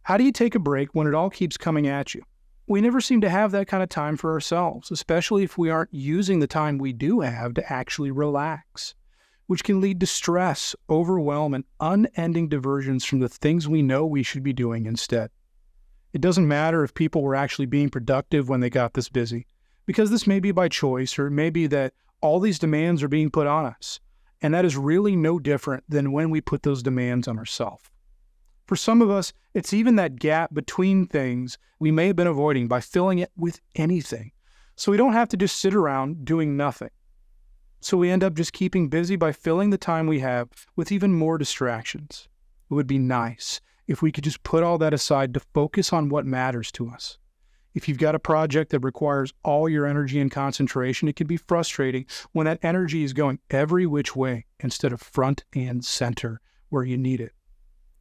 How do you take a break when it all keeps coming at you? We never seem to have that kind of time for ourselves, especially if we aren't using the time we do have to actually relax, which can lead to stress, overwhelm, and unending diversions from the things we know we should be doing instead. It doesn't matter if people were actually being productive when they got this busy, because this may be by choice, or it may be that all these demands are being put on us, and that is really no different than when we put those demands on ourselves. For some of us, it's even that gap between things we may have been avoiding by filling it with anything, so we don't have to just sit around doing nothing. So we end up just keeping busy by filling the time we have with even more distractions. It would be nice if we could just put all that aside to focus on what matters to us. If you've got a project that requires all your energy and concentration, it can be frustrating when that energy is going every which way instead of front and center where you need it.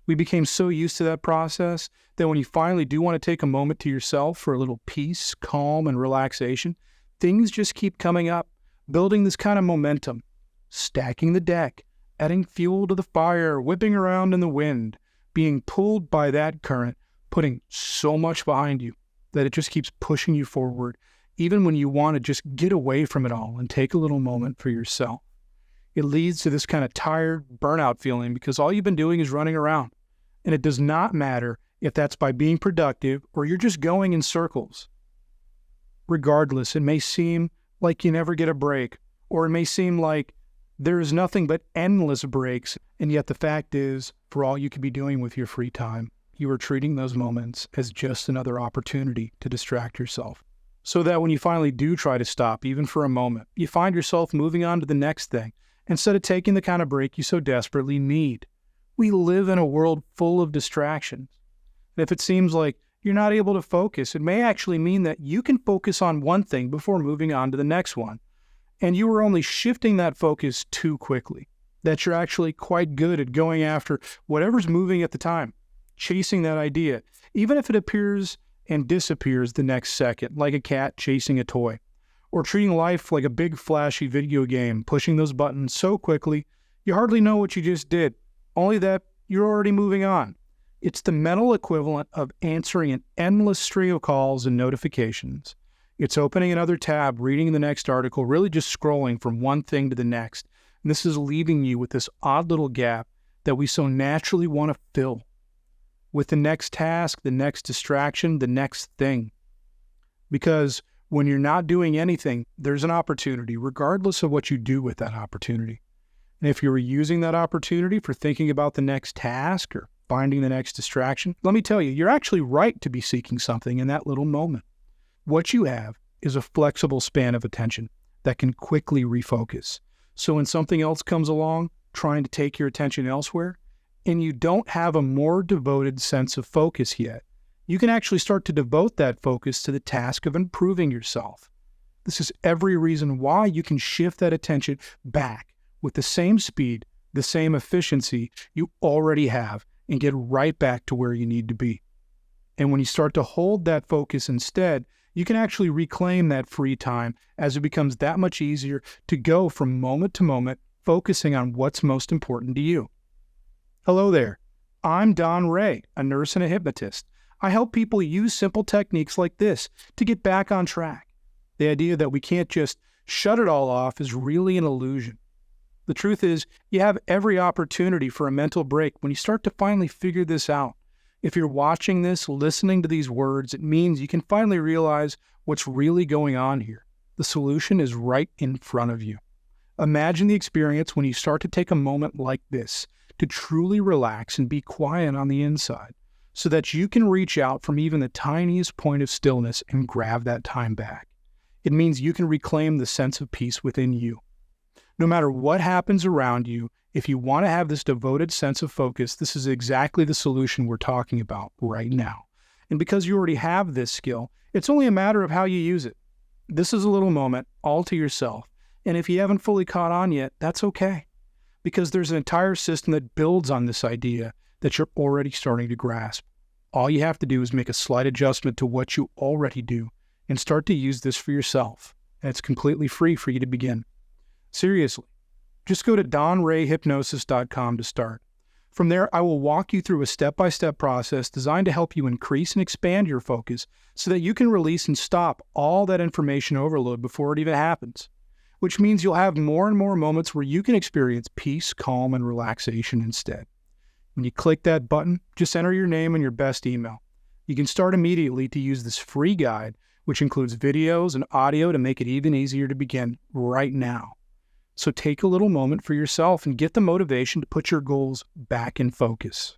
We became so used to that process that when you finally do want to take a moment to yourself for a little peace, calm, and relaxation, things just keep coming up, building this kind of momentum, stacking the deck, adding fuel to the fire, whipping around in the wind, being pulled by that current, putting so much behind you that it just keeps pushing you forward, even when you want to just get away from it all and take a little moment for yourself. It leads to this kind of tired, burnout feeling because all you've been doing is running around. And it does not matter if that's by being productive or you're just going in circles. Regardless, it may seem like you never get a break, or it may seem like there is nothing but endless breaks, and yet the fact is, for all you could be doing with your free time, you are treating those moments as just another opportunity to distract yourself. So that when you finally do try to stop, even for a moment, you find yourself moving on to the next thing, instead of taking the kind of break you so desperately need. We live in a world full of distractions. And if it seems like you're not able to focus, it may actually mean that you can focus on one thing before moving on to the next one. And you are only shifting that focus too quickly, that you're actually quite good at going after whatever's moving at the time, chasing that idea, even if it appears and disappears the next second, like a cat chasing a toy. Or treating life like a big flashy video game, pushing those buttons so quickly, you hardly know what you just did, only that you're already moving on. It's the mental equivalent of answering an endless stream of calls and notifications. It's opening another tab, reading the next article, really just scrolling from one thing to the next. And this is leaving you with this odd little gap that we so naturally want to fill with the next task, the next distraction, the next thing. Because when you're not doing anything, there's an opportunity, regardless of what you do with that opportunity. And if you were using that opportunity for thinking about the next task or finding the next distraction, let me tell you, you're actually right to be seeking something in that little moment. What you have is a flexible span of attention that can quickly refocus. So when something else comes along, trying to take your attention elsewhere, and you don't have a more devoted sense of focus yet, you can actually start to devote that focus to the task of improving yourself. This is every reason why you can shift that attention back with the same speed, the same efficiency you already have, and get right back to where you need to be. And when you start to hold that focus instead, you can actually reclaim that free time as it becomes that much easier to go from moment to moment, focusing on what's most important to you. Hello there. I'm Don Ray, a nurse and a hypnotist. I help people use simple techniques like this to get back on track. The idea that we can't just shut it all off is really an illusion. The truth is, you have every opportunity for a mental break when you start to finally figure this out. If you're watching this, listening to these words, it means you can finally realize what's really going on here. The solution is right in front of you. Imagine the experience when you start to take a moment like this to truly relax and be quiet on the inside, so that you can reach out from even the tiniest point of stillness and grab that time back. It means you can reclaim the sense of peace within you. No matter what happens around you, if you want to have this devoted sense of focus, this is exactly the solution we're talking about right now. And because you already have this skill, it's only a matter of how you use it. This is a little moment all to yourself. And if you haven't fully caught on yet, that's okay. Because there's an entire system that builds on this idea that you're already starting to grasp. All you have to do is make a slight adjustment to what you already do and start to use this for yourself. And it's completely free for you to begin. Seriously, just go to donrayhypnosis.com to start. From there, I will walk you through a step-by-step process designed to help you increase and expand your focus so that you can release and stop all that information overload before it even happens, which means you'll have more and more moments where you can experience peace, calm, and relaxation instead. When you click that button, just enter your name and your best email. You can start immediately to use this free guide, which includes videos and audio to make it even easier to begin right now. So take a little moment for yourself and get the motivation to put your goals back in focus.